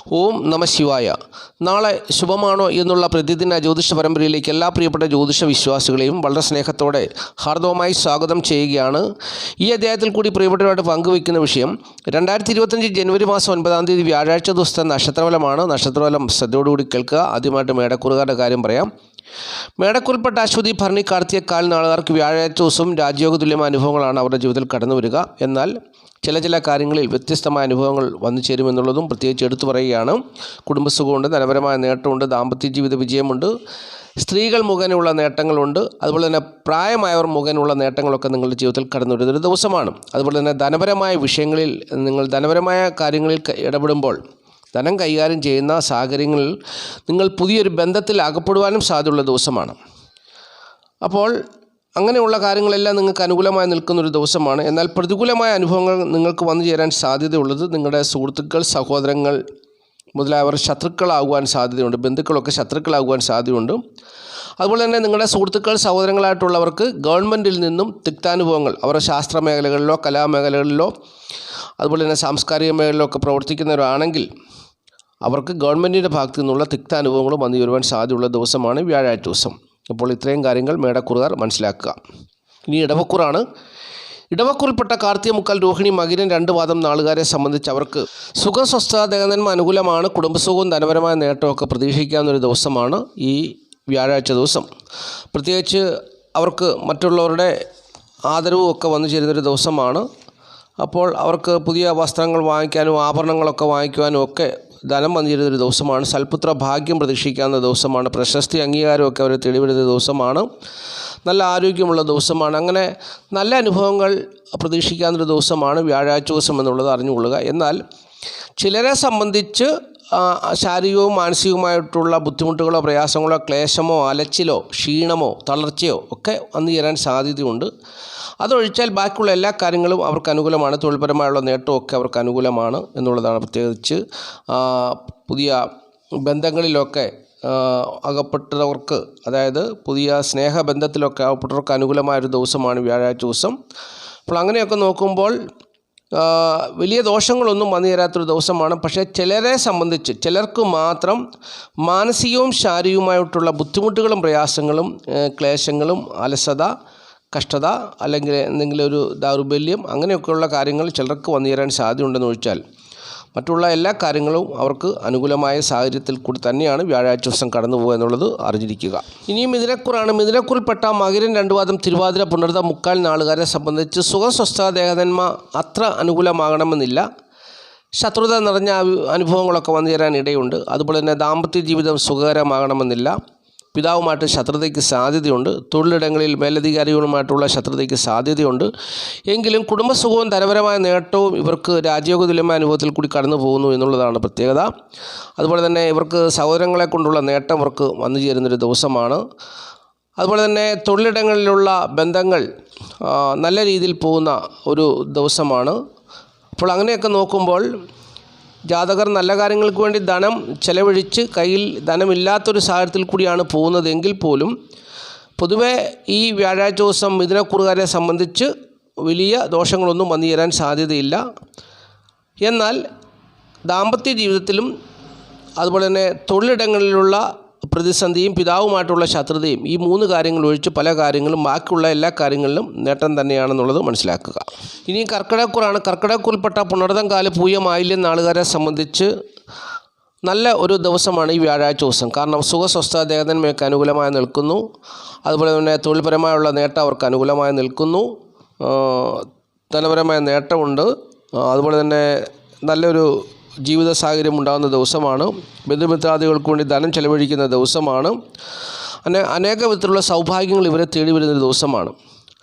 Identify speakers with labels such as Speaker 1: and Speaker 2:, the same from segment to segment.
Speaker 1: ഓം നമ ശിവായ. നാളെ ശുഭമാണോ എന്നുള്ള പ്രതിദിന ജ്യോതിഷ പരമ്പരയിലേക്ക് എല്ലാ പ്രിയപ്പെട്ട ജ്യോതിഷ വിശ്വാസികളെയും വളരെ സ്നേഹത്തോടെ ഹാർദവമായി സ്വാഗതം ചെയ്യുകയാണ്. ഈ അധ്യായത്തിൽ കൂടി പ്രിയപ്പെട്ടവരുമായിട്ട് പങ്കുവയ്ക്കുന്ന വിഷയം 2025 ജനുവരി മാസം 9-ാം തീയതി വ്യാഴാഴ്ച ദിവസത്തെ നക്ഷത്രഫലമാണ്. നക്ഷത്രഫലം ശ്രദ്ധയോടുകൂടി കേൾക്കുക. ആദ്യമായിട്ട് മേടക്കൂറുകാരുടെ കാര്യം പറയാം. മേടക്കൂറിൽപ്പെട്ട അശ്വതി, ഭരണി, കാർത്തിക കാൽ നാളുകാർക്ക് വ്യാഴാഴ്ച ദിവസം രാജയോഗ തുല്യമായ അനുഭവങ്ങളാണ് അവരുടെ ജീവിതത്തിൽ കടന്നു വരിക. എന്നാൽ ചില കാര്യങ്ങളിൽ വ്യത്യസ്തമായ അനുഭവങ്ങൾ വന്നു ചേരുമെന്നുള്ളതും പ്രത്യേകിച്ച് എടുത്തു പറയുകയാണ്. കുടുംബസുഖമുണ്ട്, ധനപരമായ നേട്ടമുണ്ട്, ദാമ്പത്യ ജീവിത വിജയമുണ്ട്, സ്ത്രീകൾ മുഖേനയുള്ള നേട്ടങ്ങളുണ്ട്, അതുപോലെ തന്നെ പ്രായമായവർ മുഖേനയുള്ള നേട്ടങ്ങളൊക്കെ നിങ്ങളുടെ ജീവിതത്തിൽ കടന്നു വരുന്നൊരു ദിവസമാണ്. അതുപോലെ തന്നെ ധനപരമായ വിഷയങ്ങളിൽ നിങ്ങൾ ധനപരമായ കാര്യങ്ങളിൽ ഇടപെടുമ്പോൾ ധനം കൈകാര്യം ചെയ്യുന്ന സാഹചര്യങ്ങളിൽ നിങ്ങൾ പുതിയൊരു ബന്ധത്തിൽ അകപ്പെടുവാനും സാധ്യതയുള്ള ദിവസമാണ്. അപ്പോൾ അങ്ങനെയുള്ള കാര്യങ്ങളെല്ലാം നിങ്ങൾക്ക് അനുകൂലമായി നിൽക്കുന്നൊരു ദിവസമാണ്. എന്നാൽ പ്രതികൂലമായ അനുഭവങ്ങൾ നിങ്ങൾക്ക് വന്നു ചേരാൻ സാധ്യതയുള്ളത് നിങ്ങളുടെ സുഹൃത്തുക്കൾ, സഹോദരങ്ങൾ മുതലായവർ ശത്രുക്കളാകുവാൻ സാധ്യതയുണ്ട്. ബന്ധുക്കളൊക്കെ ശത്രുക്കളാകുവാൻ സാധ്യതയുണ്ട്. അതുപോലെ തന്നെ നിങ്ങളുടെ സുഹൃത്തുക്കൾ, സഹോദരങ്ങളായിട്ടുള്ളവർക്ക് ഗവൺമെൻറ്റിൽ നിന്നും തിക്താനുഭവങ്ങൾ, അവരുടെ ശാസ്ത്ര മേഖലകളിലോ കലാമേഖലകളിലോ അതുപോലെ തന്നെ സാംസ്കാരിക മേഖലയിലോ ഒക്കെ പ്രവർത്തിക്കുന്നവരാണെങ്കിൽ അവർക്ക് ഗവൺമെൻറ്റിൻ്റെ ഭാഗത്തു നിന്നുള്ള തിക്താനുഭവങ്ങളും വന്നു ചേരുവാൻ സാധ്യതയുള്ള ദിവസമാണ് വ്യാഴാഴ്ച ദിവസം. അപ്പോൾ ഇത്രയും കാര്യങ്ങൾ മേടക്കൂറുകാർ മനസ്സിലാക്കുക. ഇനി ഇടവക്കൂറാണ്. ഇടവക്കൂറിൽപ്പെട്ട കാർത്തിക, മുക്കാൽ, രോഹിണി, മകരം 2 പാദം നാളുകാരെ സംബന്ധിച്ച് അവർക്ക് സുഖസ്വസ്ഥ ദേഹനന്മ അനുകൂലമാണ്. കുടുംബസുഖവും ധനപരമായ നേട്ടമൊക്കെ പ്രതീക്ഷിക്കാവുന്നൊരു ദിവസമാണ് ഈ വ്യാഴാഴ്ച ദിവസം. പ്രത്യേകിച്ച് അവർക്ക് മറ്റുള്ളവരുടെ ആദരവും ഒക്കെ വന്നു ചേരുന്നൊരു ദിവസമാണ്. അപ്പോൾ അവർക്ക് പുതിയ വസ്ത്രങ്ങൾ വാങ്ങിക്കാനും ആഭരണങ്ങളൊക്കെ വാങ്ങിക്കുവാനും ഒക്കെ ധനം വന്നു ചേരുന്നൊരു ദിവസമാണ്. സൽപുത്ര ഭാഗ്യം പ്രതീക്ഷിക്കാവുന്ന ദിവസമാണ്. പ്രശസ്തി, അംഗീകാരമൊക്കെ അവർ തേടി വരുന്ന ദിവസമാണ്. നല്ല ആരോഗ്യമുള്ള ദിവസമാണ്. അങ്ങനെ നല്ല അനുഭവങ്ങൾ പ്രതീക്ഷിക്കാവുന്നൊരു ദിവസമാണ് വ്യാഴാഴ്ച ദിവസം എന്നുള്ളത് അറിഞ്ഞുകൊള്ളുക. എന്നാൽ ചിലരെ സംബന്ധിച്ച് ശാരീരികവും മാനസികവുമായിട്ടുള്ള ബുദ്ധിമുട്ടുകളോ പ്രയാസങ്ങളോ ക്ലേശമോ അലച്ചിലോ ക്ഷീണമോ തളർച്ചയോ ഒക്കെ വന്നു ചേരാൻ സാധ്യതയുണ്ട്. അതൊഴിച്ചാൽ ബാക്കിയുള്ള എല്ലാ കാര്യങ്ങളും അവർക്ക് അനുകൂലമാണ്. തൊഴിൽപരമായുള്ള നേട്ടമൊക്കെ അവർക്ക് അനുകൂലമാണ് എന്നുള്ളതാണ്. പ്രത്യേകിച്ച് പുതിയ ബന്ധങ്ങളിലൊക്കെ അകപ്പെട്ടവർക്ക്, അതായത് പുതിയ സ്നേഹബന്ധത്തിലൊക്കെ അകപ്പെട്ടവർക്ക് അനുകൂലമായൊരു ദിവസമാണ് വ്യാഴാഴ്ച ദിവസം. അപ്പോൾ അങ്ങനെയൊക്കെ നോക്കുമ്പോൾ വലിയ ദോഷങ്ങളൊന്നും വന്നു ചേരാത്തൊരു ദിവസമാണ്. പക്ഷേ ചിലരെ സംബന്ധിച്ച് ചിലർക്ക് മാത്രം മാനസികവും ശാരീരികവുമായിട്ടുള്ള ബുദ്ധിമുട്ടുകളും പ്രയാസങ്ങളും ക്ലേശങ്ങളും അലസത, കഷ്ടത, അല്ലെങ്കിൽ എന്തെങ്കിലും ഒരു ദൗർബല്യം, അങ്ങനെയൊക്കെയുള്ള കാര്യങ്ങൾ ചിലർക്ക് വന്നു ചേരാൻ സാധ്യതയുണ്ടെന്ന് ഒഴിച്ചാൽ മറ്റുള്ള എല്ലാ കാര്യങ്ങളും അവർക്ക് അനുകൂലമായ സാഹചര്യത്തിൽ കൂടി തന്നെയാണ് വ്യാഴാഴ്ച ദിവസം കടന്നു പോകുക എന്നുള്ളത് അറിഞ്ഞിരിക്കുക. ഇനിയും മിഥുനക്കൂറാണ്. മിഥുനക്കൂറിൽപ്പെട്ട മകരം, 2 പാദം, തിരുവാതിര, പുണർത, മുക്കാൽ നാളുകാരെ സംബന്ധിച്ച് സുഖസ്വസ്ഥ ദേഹനന്മ അത്ര അനുകൂലമാകണമെന്നില്ല. ശത്രുത നിറഞ്ഞ അനുഭവങ്ങളൊക്കെ വന്നു ചേരാൻ ഇടയുണ്ട്. അതുപോലെ തന്നെ ദാമ്പത്യ ജീവിതം സുഖകരമാകണമെന്നില്ല. പിതാവുമായിട്ട് ശത്രുതയ്ക്ക് സാധ്യതയുണ്ട്. തൊഴിലിടങ്ങളിൽ മേലധികാരികളുമായിട്ടുള്ള ശത്രുതയ്ക്ക് സാധ്യതയുണ്ട്. എങ്കിലും കുടുംബസുഖവും ധനപരമായ നേട്ടവും ഇവർക്ക് രാജയോഗ തുല്യമായ അനുഭവത്തിൽ കൂടി കടന്നു പോകുന്നു എന്നുള്ളതാണ് പ്രത്യേകത. അതുപോലെ തന്നെ ഇവർക്ക് സഹോദരങ്ങളെ കൊണ്ടുള്ള നേട്ടം ഇവർക്ക് വന്നു ചേരുന്നൊരു ദിവസമാണ്. അതുപോലെ തന്നെ തൊഴിലിടങ്ങളിലുള്ള ബന്ധങ്ങൾ നല്ല രീതിയിൽ പോകുന്ന ഒരു ദിവസമാണ്. അപ്പോൾ അങ്ങനെയൊക്കെ നോക്കുമ്പോൾ ജാതകർ നല്ല കാര്യങ്ങൾക്ക് വേണ്ടി ധനം ചെലവഴിച്ച് കയ്യിൽ ധനമില്ലാത്തൊരു സാഹചര്യത്തിൽ കൂടിയാണ് പോകുന്നതെങ്കിൽ പോലും പൊതുവെ ഈ വ്യാഴാഴ്ച ദിവസം മിഥുനക്കൂറുകാരെ സംബന്ധിച്ച് വലിയ ദോഷങ്ങളൊന്നും വന്നു ചേരാൻ സാധ്യതയില്ല. എന്നാൽ ദാമ്പത്യ ജീവിതത്തിലും അതുപോലെ തന്നെ തൊഴിലിടങ്ങളിലുള്ള പ്രതിസന്ധിയും പിതാവുമായിട്ടുള്ള ശത്രുതയും, ഈ 3 കാര്യങ്ങൾ ഒഴിച്ച് പല കാര്യങ്ങളും ബാക്കിയുള്ള എല്ലാ കാര്യങ്ങളിലും നേട്ടം തന്നെയാണെന്നുള്ളത് മനസ്സിലാക്കുക. ഇനി കർക്കിടകക്കൂറാണ്. കർക്കിടകക്കൂറിൽപ്പെട്ട പുണർതം, കാല്, പൂയം, ആയില്യം നാളുകാരെ സംബന്ധിച്ച് നല്ല ഒരു ദിവസമാണ് ഈ വ്യാഴാഴ്ച ദിവസം. കാരണം സുഖസ്വസ്ഥ ദേഹനന്മയൊക്കെ അനുകൂലമായി നിൽക്കുന്നു. അതുപോലെ തന്നെ തൊഴിൽപരമായുള്ള നേട്ടം അവർക്ക് അനുകൂലമായി നിൽക്കുന്നു. ധനപരമായ നേട്ടമുണ്ട്. അതുപോലെ തന്നെ നല്ലൊരു ജീവിത സാഹചര്യം ഉണ്ടാകുന്ന ദിവസമാണ്. ബന്ധുമിത്രാദികൾക്ക് വേണ്ടി ധനം ചെലവഴിക്കുന്ന ദിവസമാണ്. അനേക വിധത്തിലുള്ള സൗഭാഗ്യങ്ങൾ ഇവരെ തേടി വരുന്ന ദിവസമാണ്.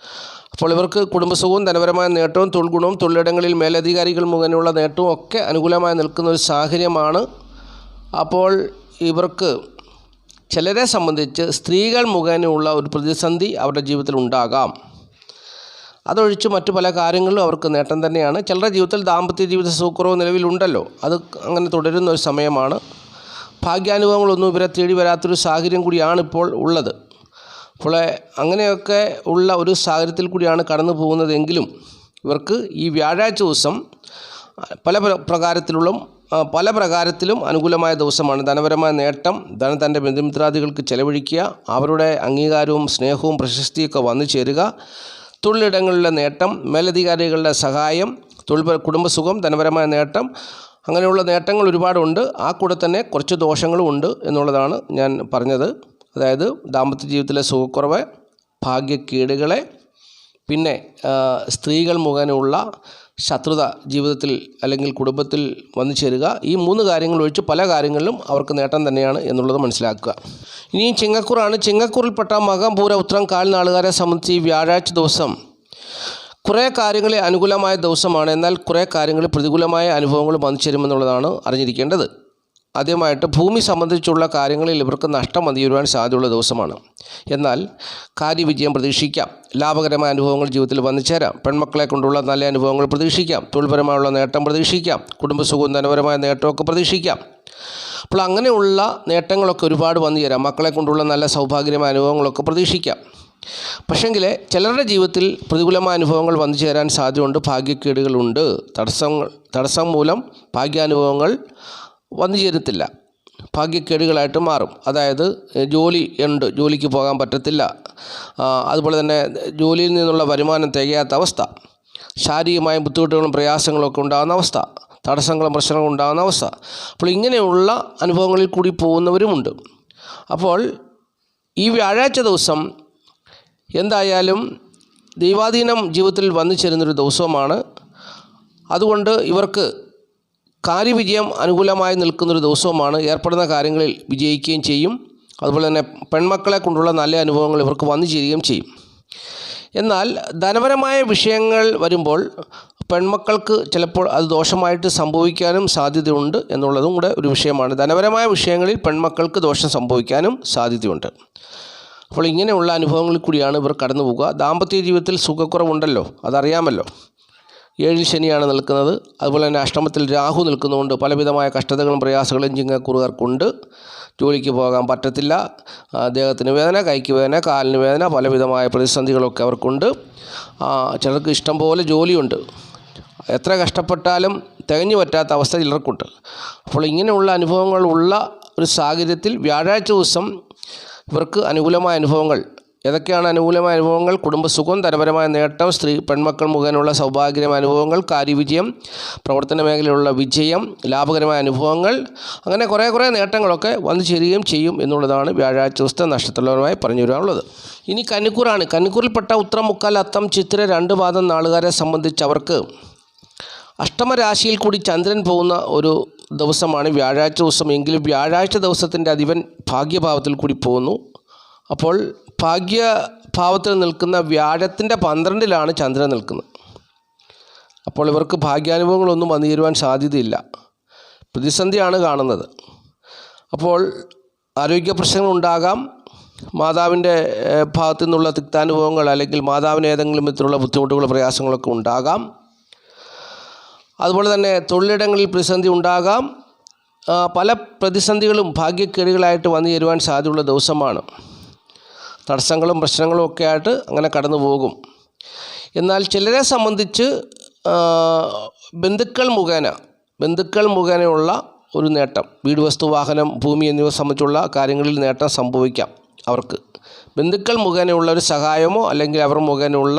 Speaker 1: അപ്പോൾ ഇവർക്ക് കുടുംബസുഖവും ധനപരമായ നേട്ടവും തൊഴിൽ ഗുണവും തൊഴിലിടങ്ങളിൽ മേലധികാരികൾ മുഖേനയുള്ള നേട്ടവും ഒക്കെ അനുകൂലമായി നിൽക്കുന്ന ഒരു സാഹചര്യമാണ്. അപ്പോൾ ഇവർക്ക് ചിലരെ സംബന്ധിച്ച് സ്ത്രീകൾ മുഖേനയുള്ള ഒരു പ്രതിസന്ധി അവരുടെ ജീവിതത്തിൽ ഉണ്ടാകാം. അതൊഴിച്ച് മറ്റു പല കാര്യങ്ങളിലും അവർക്ക് നേട്ടം തന്നെയാണ്. ചിലരുടെ ജീവിതത്തിൽ ദാമ്പത്യ ജീവിത സുഖക്കുറവ് നിലവിലുണ്ടല്ലോ, അത് അങ്ങനെ തുടരുന്ന ഒരു സമയമാണ്. ഭാഗ്യാനുഭവങ്ങളൊന്നും ഇവരെ തേടി വരാത്തൊരു സാഹചര്യം കൂടിയാണ് ഇപ്പോൾ ഉള്ളത്. അപ്പോൾ അങ്ങനെയൊക്കെ ഉള്ള ഒരു സാഹചര്യത്തിൽ കൂടിയാണ് കടന്നു പോകുന്നതെങ്കിലും ഇവർക്ക് ഈ വ്യാഴാഴ്ച ദിവസം പല പ്രകാരത്തിലുള്ള പല പ്രകാരത്തിലും അനുകൂലമായ ദിവസമാണ്. ധനപരമായ നേട്ടം, ധനം തൻ്റെ ബന്ധുമിത്രാദികൾക്ക് ചെലവഴിക്കുക, അവരുടെ അംഗീകാരവും സ്നേഹവും പ്രശസ്തിയൊക്കെ വന്നു ചേരുക, തൊഴിലിടങ്ങളിലെ നേട്ടം, മേലധികാരികളുടെ സഹായം, കുടുംബസുഖം, ധനപരമായ നേട്ടം, അങ്ങനെയുള്ള നേട്ടങ്ങൾ ഒരുപാടുണ്ട്. ആ കൂടെ തന്നെ കുറച്ച് ദോഷങ്ങളും ഉണ്ട് എന്നുള്ളതാണ് ഞാൻ പറഞ്ഞത്. അതായത് ദാമ്പത്യ ജീവിതത്തിലെ സുഖക്കുറവ്, ഭാഗ്യക്കേടുകളെ, പിന്നെ സ്ത്രീകൾ മുഖേനയുള്ള ശത്രുത ജീവിതത്തിൽ അല്ലെങ്കിൽ കുടുംബത്തിൽ വന്നു ചേരുക. ഈ 3 കാര്യങ്ങൾ ഒഴിച്ച് പല കാര്യങ്ങളിലും അവർക്ക് നേട്ടം തന്നെയാണ് എന്നുള്ളത് മനസ്സിലാക്കുക. ഇനിയും ചിങ്ങക്കൂറാണ്. ചിങ്ങക്കൂറിൽപ്പെട്ട മകം, പൂര, ഉത്രം, കാൽ നാളുകാരെ സംബന്ധിച്ച് ഈ വ്യാഴാഴ്ച ദിവസം കുറേ കാര്യങ്ങളിൽ അനുകൂലമായ ദിവസമാണ്. എന്നാൽ കുറേ കാര്യങ്ങളിൽ പ്രതികൂലമായ അനുഭവങ്ങൾ വന്നു ചേരുമെന്നുള്ളതാണ് അറിഞ്ഞിരിക്കേണ്ടത്. ആദ്യമായിട്ട് ഭൂമി സംബന്ധിച്ചുള്ള കാര്യങ്ങളിൽ ഇവർക്ക് നഷ്ടം വന്നു ചേരുവാൻ സാധ്യതയുള്ള ദിവസമാണ്. എന്നാൽ കാര്യവിജയം പ്രതീക്ഷിക്കാം. ലാഭകരമായ അനുഭവങ്ങൾ ജീവിതത്തിൽ വന്നു ചേരാം. പെൺമക്കളെ കൊണ്ടുള്ള നല്ല അനുഭവങ്ങൾ പ്രതീക്ഷിക്കാം. തൊഴിൽപരമായുള്ള നേട്ടം പ്രതീക്ഷിക്കാം. കുടുംബസുഖവും ധനപരമായ നേട്ടമൊക്കെ പ്രതീക്ഷിക്കാം. അപ്പോൾ അങ്ങനെയുള്ള നേട്ടങ്ങളൊക്കെ ഒരുപാട് വന്നു ചേരാം. മക്കളെ കൊണ്ടുള്ള നല്ല സൗഭാഗ്യമായ അനുഭവങ്ങളൊക്കെ പ്രതീക്ഷിക്കാം. പക്ഷെങ്കിൽ ചിലരുടെ ജീവിതത്തിൽ പ്രതികൂലമായ അനുഭവങ്ങൾ വന്നു ചേരാൻ സാധ്യതയുണ്ട്. ഭാഗ്യക്കേടുകളുണ്ട്. തടസ്സം മൂലം ഭാഗ്യാനുഭവങ്ങൾ വന്നു ചേരത്തില്ല, ഭാഗ്യക്കേടുകളായിട്ട് മാറും. അതായത് ജോലിക്ക് പോകാൻ പറ്റത്തില്ല, അതുപോലെ തന്നെ ജോലിയിൽ നിന്നുള്ള വരുമാനം തികയാത്ത അവസ്ഥ, ശാരീരികമായ ബുദ്ധിമുട്ടുകളും പ്രയാസങ്ങളൊക്കെ ഉണ്ടാകുന്ന അവസ്ഥ, തടസ്സങ്ങളും പ്രശ്നങ്ങളും ഉണ്ടാകുന്ന അവസ്ഥ. അപ്പോൾ ഇങ്ങനെയുള്ള അനുഭവങ്ങളിൽ കൂടി പോകുന്നവരുമുണ്ട്. അപ്പോൾ ഈ വ്യാഴാഴ്ച ദിവസം എന്തായാലും ദൈവാധീനം ജീവിതത്തിൽ വന്നു ചേരുന്നൊരു ദിവസമാണ്. അതുകൊണ്ട് ഇവർക്ക് കാര്യവിജയം അനുകൂലമായി നിൽക്കുന്നൊരു ദിവസവുമാണ്. ഏർപ്പെടുന്ന കാര്യങ്ങളിൽ വിജയിക്കുകയും ചെയ്യും. അതുപോലെ തന്നെ പെൺമക്കളെ കൊണ്ടുള്ള നല്ല അനുഭവങ്ങൾ ഇവർക്ക് വന്നു ചേരുകയും ചെയ്യും. എന്നാൽ ധനപരമായ വിഷയങ്ങൾ വരുമ്പോൾ പെൺമക്കൾക്ക് ചിലപ്പോൾ അത് ദോഷമായിട്ട് സംഭവിക്കാനും സാധ്യതയുണ്ട് എന്നുള്ളതും കൂടെ ഒരു വിഷയമാണ്. ധനപരമായ വിഷയങ്ങളിൽ പെൺമക്കൾക്ക് ദോഷം സംഭവിക്കാനും സാധ്യതയുണ്ട്. അപ്പോൾ ഇങ്ങനെയുള്ള അനുഭവങ്ങളിൽ കൂടിയാണ് ഇവർ കടന്നു പോകുക. ദാമ്പത്യ ജീവിതത്തിൽ സുഖക്കുറവുണ്ടല്ലോ, അതറിയാമല്ലോ. 7-ൽ ശനിയാണ് നിൽക്കുന്നത്. അതുപോലെ തന്നെ അഷ്ടമത്തിൽ രാഹു നിൽക്കുന്നതുകൊണ്ട് പലവിധമായ കഷ്ടതകളും പ്രയാസങ്ങളും ചിങ്ങക്കൂറുകാർക്കുണ്ട്. ജോലിക്ക് പോകാൻ പറ്റത്തില്ല, ദേഹത്തിന് വേദന, കൈക്ക് വേദന, കാലിന് വേദന, പലവിധമായ പ്രതിസന്ധികളൊക്കെ അവർക്കുണ്ട്. ചിലർക്ക് ഇഷ്ടം പോലെ ജോലിയുണ്ട്, എത്ര കഷ്ടപ്പെട്ടാലും തികഞ്ഞു പറ്റാത്ത അവസ്ഥ ചിലർക്കുണ്ട്. അപ്പോൾ ഇങ്ങനെയുള്ള അനുഭവങ്ങളുള്ള ഒരു സാഹചര്യത്തിൽ വ്യാഴാഴ്ച ദിവസം ഇവർക്ക് അനുകൂലമായ അനുഭവങ്ങൾ ഏതൊക്കെയാണ്? അനുകൂലമായ അനുഭവങ്ങൾ: കുടുംബസുഖം, ധനപരമായ നേട്ടം, പെൺമക്കൾ മുഖേനയുള്ള സൗഭാഗ്യമായ അനുഭവങ്ങൾ, കാര്യവിജയം, പ്രവർത്തന മേഖലയിലുള്ള വിജയം, ലാഭകരമായ അനുഭവങ്ങൾ, അങ്ങനെ കുറേ നേട്ടങ്ങളൊക്കെ വന്നു ചേരുകയും ചെയ്യും എന്നുള്ളതാണ് വ്യാഴാഴ്ച ദിവസത്തെ നക്ഷത്രപരമായി പറഞ്ഞു വരാനുള്ളത്. ഇനി കന്നിക്കൂറാണ്. കന്നിക്കൂറിൽപ്പെട്ട ഉത്രം, മുക്കാൽ, അത്തം, ചിത്തിര 2 പാദം നാളുകാരെ സംബന്ധിച്ച് അവർക്ക് അഷ്ടമരാശിയിൽ കൂടി ചന്ദ്രൻ പോകുന്ന ഒരു ദിവസമാണ് വ്യാഴാഴ്ച ദിവസം. എങ്കിലും വ്യാഴാഴ്ച ദിവസത്തിൻ്റെ അധിപൻ ഭാഗ്യഭാവത്തിൽ കൂടി പോകുന്നു. അപ്പോൾ ഭാഗ്യഭാവത്തിൽ നിൽക്കുന്ന വ്യാഴത്തിൻ്റെ 12ലാണ് ചന്ദ്രൻ നിൽക്കുന്നത്. അപ്പോൾ ഇവർക്ക് ഭാഗ്യാനുഭവങ്ങളൊന്നും വന്നു ചേരുവാൻ സാധ്യതയില്ല, പ്രതിസന്ധിയാണ് കാണുന്നത്. അപ്പോൾ ആരോഗ്യ പ്രശ്നങ്ങളുണ്ടാകാം, മാതാവിൻ്റെ ഭാഗത്തു നിന്നുള്ള തിക്താനുഭവങ്ങൾ, അല്ലെങ്കിൽ മാതാവിന് ഏതെങ്കിലും വിധത്തിലുള്ള ബുദ്ധിമുട്ടുകൾ, പ്രയാസങ്ങളൊക്കെ ഉണ്ടാകാം. അതുപോലെ തന്നെ തൊഴിലിടങ്ങളിൽ പ്രതിസന്ധി ഉണ്ടാകാം. പല പ്രതിസന്ധികളും ഭാഗ്യക്കേടുകളായിട്ട് വന്നു ചേരുവാൻ സാധ്യതയുള്ള ദിവസമാണ്. തടസ്സങ്ങളും പ്രശ്നങ്ങളും ഒക്കെ ആയിട്ട് അങ്ങനെ കടന്നു പോകും. എന്നാൽ ചിലരെ സംബന്ധിച്ച് ബന്ധുക്കൾ മുഖേനയുള്ള ഒരു നേട്ടം, വീട്, വസ്തു, വാഹനം, ഭൂമി എന്നിവ സംബന്ധിച്ചുള്ള കാര്യങ്ങളിൽ നേട്ടം സംഭവിക്കാം. അവർക്ക് ബന്ധുക്കൾ മുഖേനയുള്ള ഒരു സഹായമോ അല്ലെങ്കിൽ അവർ മുഖേനയുള്ള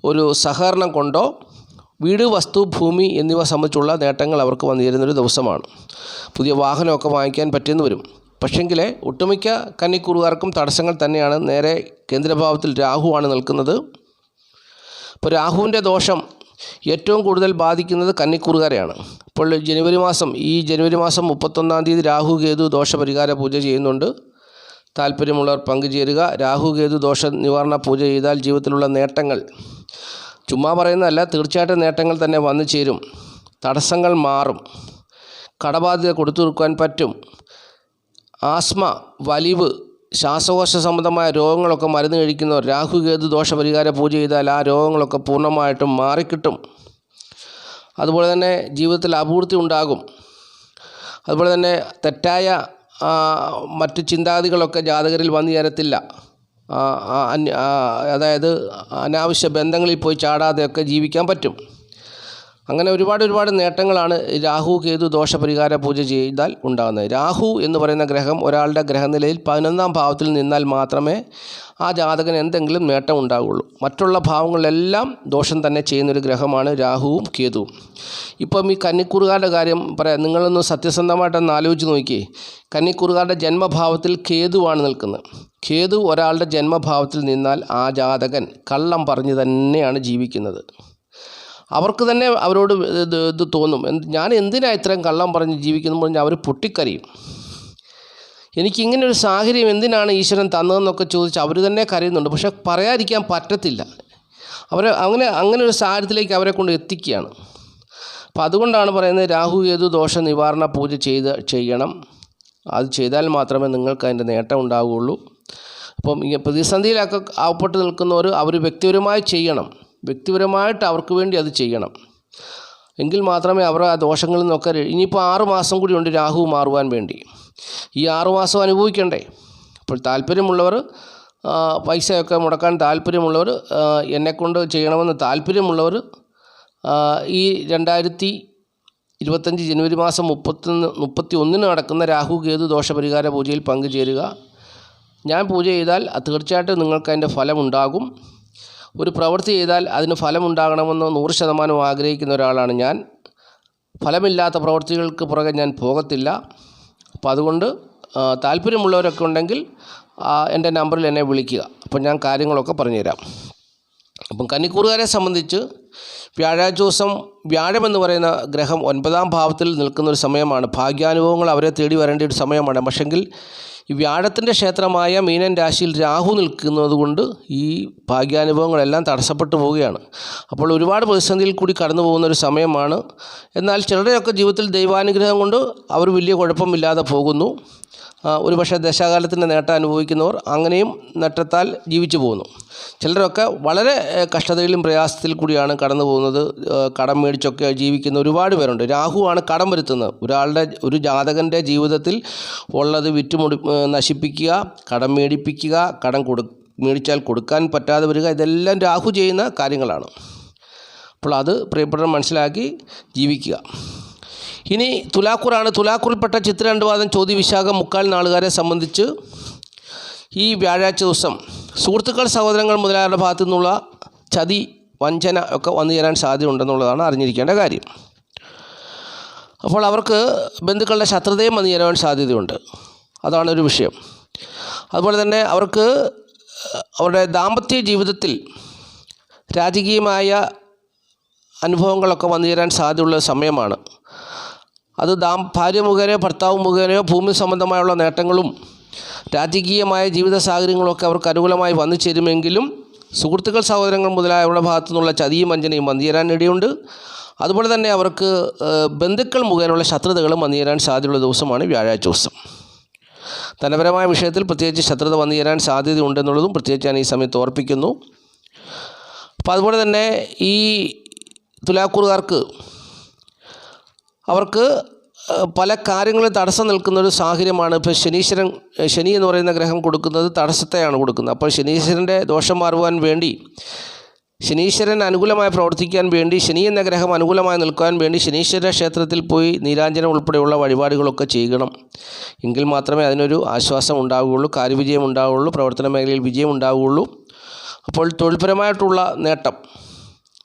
Speaker 1: ഒരു സഹകരണം കൊണ്ടോ വീട്, വസ്തു, ഭൂമി എന്നിവ സംബന്ധിച്ചുള്ള നേട്ടങ്ങൾ അവർക്ക് വന്നു ചേരുന്നൊരു ദിവസമാണ്. പുതിയ വാഹനമൊക്കെ വാങ്ങിക്കാൻ പറ്റിയെന്ന് വരും. പക്ഷെങ്കിൽ ഒട്ടുമിക്ക കന്നിക്കൂറുകാർക്കും തടസ്സങ്ങൾ തന്നെയാണ്. നേരെ കേന്ദ്രഭാവത്തിൽ രാഹുവാണ് നിൽക്കുന്നത്. അപ്പോൾ രാഹുവിൻ്റെ ദോഷം ഏറ്റവും കൂടുതൽ ബാധിക്കുന്നത് കന്നിക്കൂറുകാരെയാണ്. ഇപ്പോൾ ജനുവരി മാസം 31-ാം തീയതി രാഹു കേതു ദോഷപരിഹാര പൂജ ചെയ്യുന്നുണ്ട്. താല്പര്യമുള്ളവർ പങ്കുചേരുക. രാഹു കേതു ദോഷ നിവാരണ പൂജ ചെയ്താൽ ജീവിതത്തിലുള്ള നേട്ടങ്ങൾ, ചുമ്മാ പറയുന്നതല്ല, തീർച്ചയായിട്ടും നേട്ടങ്ങൾ തന്നെ വന്നു ചേരും. തടസ്സങ്ങൾ മാറും. കടബാധ്യത കൊടുത്തു തീർക്കാൻ പറ്റും. ആസ്മ, വലിവ്, ശ്വാസകോശ സംബന്ധമായ രോഗങ്ങളൊക്കെ മരുന്ന് കഴിക്കുന്നവർ രാഹുകേതു ദോഷപരിഹാര പൂജ ചെയ്താൽ ആ രോഗങ്ങളൊക്കെ പൂർണ്ണമായിട്ടും മാറിക്കിട്ടും. അതുപോലെ തന്നെ ജീവിതത്തിൽ അപൂർത്തി ഉണ്ടാകും. അതുപോലെ തന്നെ തെറ്റായ മറ്റ് ചിന്താഗതികളൊക്കെ ജാതകരിൽ വന്നു ചേരത്തില്ല. അതായത് അനാവശ്യ ബന്ധങ്ങളിൽ പോയി ചാടാതെയൊക്കെ ജീവിക്കാൻ പറ്റും. അങ്ങനെ ഒരുപാട് നേട്ടങ്ങളാണ് രാഹു കേതു ദോഷപരിഹാര പൂജ ചെയ്താൽ ഉണ്ടാകുന്നത്. രാഹു എന്ന് പറയുന്ന ഗ്രഹം ഒരാളുടെ ഗ്രഹനിലയിൽ 11-ാം ഭാവത്തിൽ നിന്നാൽ മാത്രമേ ആ ജാതകന് എന്തെങ്കിലും നേട്ടം ഉണ്ടാവുകയുള്ളൂ. മറ്റുള്ള ഭാവങ്ങളിലെല്ലാം ദോഷം തന്നെ ചെയ്യുന്നൊരു ഗ്രഹമാണ് രാഹുവും കേതുവും. ഇപ്പം ഈ കന്നിക്കൂറുകാരുടെ കാര്യം പറയാം. നിങ്ങളൊന്ന് സത്യസന്ധമായിട്ടൊന്ന് ആലോചിച്ച് നോക്കിയേ. കന്നിക്കൂറുകാരുടെ ജന്മഭാവത്തിൽ കേതുവാണ് നിൽക്കുന്നത്. കേതു ഒരാളുടെ ജന്മഭാവത്തിൽ നിന്നാൽ ആ ജാതകൻ കള്ളം പറഞ്ഞ് തന്നെയാണ് ജീവിക്കുന്നത്. അവർക്ക് തന്നെ അവരോട് ഇത് തോന്നും, ഞാൻ എന്തിനാണ് ഇത്രയും കള്ളം പറഞ്ഞ് ജീവിക്കുന്നു പറഞ്ഞാൽ അവർ പൊട്ടിക്കരയും. എനിക്കിങ്ങനൊരു സാഹചര്യം എന്തിനാണ് ഈശ്വരൻ തന്നതെന്നൊക്കെ ചോദിച്ച് അവർ തന്നെ കരയുന്നുണ്ട്. പക്ഷെ പറയാതിരിക്കാൻ പറ്റത്തില്ല. അങ്ങനെ ഒരു സാഹചര്യത്തിലേക്ക് അവരെ കൊണ്ട് എത്തിക്കുകയാണ്. അപ്പോൾ അതുകൊണ്ടാണ് പറയുന്നത് രാഹു കേതു ദോഷ നിവാരണ പൂജ ചെയ്യണം. അത് ചെയ്താൽ മാത്രമേ നിങ്ങൾക്ക് അതിൻ്റെ നേട്ടം ഉണ്ടാവുകയുള്ളൂ. അപ്പം ഈ പ്രതിസന്ധിയിലൊക്കെ ആവപ്പെട്ട് നിൽക്കുന്നവർ അവർ വ്യക്തിപരമായി ചെയ്യണം. വ്യക്തിപരമായിട്ട് അവർക്ക് വേണ്ടി അത് ചെയ്യണം. എങ്കിൽ മാത്രമേ അവർ ആ ദോഷങ്ങളിൽ നിന്നൊക്കെ ഇനിയിപ്പോൾ 6 മാസം കൂടി ഉണ്ട് രാഹു മാറുവാൻ വേണ്ടി. ഈ 6 മാസം അനുഭവിക്കണ്ടേ? അപ്പോൾ താല്പര്യമുള്ളവർ, പൈസയൊക്കെ മുടക്കാൻ താല്പര്യമുള്ളവർ, എന്നെക്കൊണ്ട് ചെയ്യണമെന്ന് താല്പര്യമുള്ളവർ ഈ 2025 ജനുവരി മാസം 31 നടക്കുന്ന രാഹു കേതു ദോഷപരിഹാര പൂജയിൽ പങ്കുചേരുക. ഞാൻ പൂജ ചെയ്താൽ തീർച്ചയായിട്ടും നിങ്ങൾക്ക് അതിൻ്റെ ഫലമുണ്ടാകും. ഒരു പ്രവൃത്തി ചെയ്താൽ അതിന് ഫലമുണ്ടാകണമെന്ന് 100% ആഗ്രഹിക്കുന്ന ഒരാളാണ് ഞാൻ. ഫലമില്ലാത്ത പ്രവൃത്തികൾക്ക് പുറകെ ഞാൻ പോകത്തില്ല. അപ്പോൾ അതുകൊണ്ട് താല്പര്യമുള്ളവരൊക്കെ ഉണ്ടെങ്കിൽ എൻ്റെ നമ്പറിൽ എന്നെ വിളിക്കുക. അപ്പോൾ ഞാൻ കാര്യങ്ങളൊക്കെ പറഞ്ഞുതരാം. അപ്പം കന്നിക്കൂറുകാരെ സംബന്ധിച്ച് വ്യാഴാഴ്ച ദിവസം വ്യാഴമെന്ന് പറയുന്ന ഗ്രഹം 9-ാം ഭാവത്തിൽ നിൽക്കുന്നൊരു സമയമാണ്. ഭാഗ്യാനുഭവങ്ങൾ അവരെ തേടി വരേണ്ട ഒരു സമയമാണ്. പക്ഷെങ്കിൽ ഈ വ്യാഴത്തിൻ്റെ ക്ഷേത്രമായ മീനൻ രാശിയിൽ രാഹു നിൽക്കുന്നത് കൊണ്ട് ഈ ഭാഗ്യാനുഭവങ്ങളെല്ലാം തടസ്സപ്പെട്ടു പോവുകയാണ്. അപ്പോൾ ഒരുപാട് പ്രതിസന്ധിയിൽ കൂടി കടന്നു പോകുന്ന ഒരു സമയമാണ്. എന്നാൽ ചിലരുടെയൊക്കെ ജീവിതത്തിൽ ദൈവാനുഗ്രഹം കൊണ്ട് അവർ വലിയ കുഴപ്പമില്ലാതെ പോകുന്നു. ഒരുപക്ഷെ ദശാകാലത്തിൻ്റെ നേട്ടം അനുഭവിക്കുന്നവർ അങ്ങനെയും നേട്ടത്താൽ ജീവിച്ചു പോകുന്നു. ചിലരൊക്കെ വളരെ കഷ്ടതയിലും പ്രയാസത്തിൽ കൂടിയാണ് കടന്നു പോകുന്നത്. കടം മേടിച്ചൊക്കെ ജീവിക്കുന്ന ഒരുപാട് പേരുണ്ട്. രാഹുവാണ് കടം വരുത്തുന്നത്. ഒരു ജാതകൻ്റെ ജീവിതത്തിൽ ഉള്ളത് നശിപ്പിക്കുക, കടം മേടിപ്പിക്കുക, മേടിച്ചാൽ കൊടുക്കാൻ പറ്റാതെ വരിക, ഇതെല്ലാം രാഹു ചെയ്യുന്ന കാര്യങ്ങളാണ്. അപ്പോൾ അത് പ്രിയപ്പെട്ടവർ മനസ്സിലാക്കി ജീവിക്കുക. ഇനി തുലാക്കൂറാണ്. തുലാക്കൂറിൽപ്പെട്ട ചിത്ര 2 പാദം ചോതി വിശാഖം 3/4 നാളുകാരെ സംബന്ധിച്ച് ഈ വ്യാഴാഴ്ച ദിവസം സുഹൃത്തുക്കൾ, സഹോദരങ്ങൾ മുതലായവരുടെ ഭാഗത്തു നിന്നുള്ള ചതി, വഞ്ചന ഒക്കെ വന്നു ചേരാൻ സാധ്യതയുണ്ടെന്നുള്ളതാണ് അറിഞ്ഞിരിക്കേണ്ട കാര്യം. അപ്പോൾ അവർക്ക് ബന്ധുക്കളുടെ ശത്രുതയും വന്നു ചേരാൻ സാധ്യതയുണ്ട്. അതാണ് ഒരു വിഷയം. അതുപോലെ തന്നെ അവർക്ക് അവരുടെ ദാമ്പത്യ ജീവിതത്തിൽ രാജകീയമായ അനുഭവങ്ങളൊക്കെ വന്നു ചേരാൻ സാധ്യതയുള്ള സമയമാണ്. അത് ഭാര്യ മുഖേനയോ ഭർത്താവ് മുഖേനയോ ഭൂമി സംബന്ധമായുള്ള നേട്ടങ്ങളും രാജകീയമായ ജീവിത സാഹചര്യങ്ങളൊക്കെ അവർക്ക് അനുകൂലമായി വന്നു ചേരുമെങ്കിലും സുഹൃത്തുക്കൾ, സഹോദരങ്ങൾ മുതലായവരുടെ ഭാഗത്തു നിന്നുള്ള ചതിയും വഞ്ചനയും വന്നു ചേരാൻ ഇടയുണ്ട്. അതുപോലെ തന്നെ അവർക്ക് ബന്ധുക്കൾ മുഖേനയുള്ള ശത്രുതകളും വന്നു ചേരാൻ സാധ്യതയുള്ള ദിവസമാണ് വ്യാഴാഴ്ച ദിവസം. ധനപരമായ വിഷയത്തിൽ പ്രത്യേകിച്ച് ശത്രുത വന്നു ചേരാൻ സാധ്യതയുണ്ടെന്നുള്ളതും പ്രത്യേകിച്ച് ഞാൻ ഈ സമയത്ത് ഓർപ്പിക്കുന്നു. അപ്പോൾ അതുപോലെ തന്നെ ഈ തുലാക്കൂറുകാർക്ക് അവർക്ക് പല കാര്യങ്ങളിൽ തടസ്സം നിൽക്കുന്നൊരു സാഹചര്യമാണ്. ഇപ്പോൾ ശനി എന്ന് പറയുന്ന ഗ്രഹം കൊടുക്കുന്നത് തടസ്സത്തെയാണ് കൊടുക്കുന്നത്. അപ്പോൾ ശനീശ്വരൻ്റെ ദോഷം മാറുവാൻ വേണ്ടി, ശനീശ്വരൻ അനുകൂലമായി പ്രവർത്തിക്കാൻ വേണ്ടി, ശനി എന്ന ഗ്രഹം അനുകൂലമായി നിൽക്കാൻ വേണ്ടി ശനീശ്വര ക്ഷേത്രത്തിൽ പോയി നീരാഞ്ജനം ഉൾപ്പെടെയുള്ള വഴിപാടുകളൊക്കെ ചെയ്യണം. എങ്കിൽ മാത്രമേ അതിനൊരു ആശ്വാസം ഉണ്ടാവുകയുള്ളൂ, കാര്യവിജയം ഉണ്ടാവുകയുള്ളൂ, പ്രവർത്തന മേഖലയിൽ വിജയം ഉണ്ടാവുകയുള്ളൂ. അപ്പോൾ തൊഴിൽപരമായിട്ടുള്ള നേട്ടം,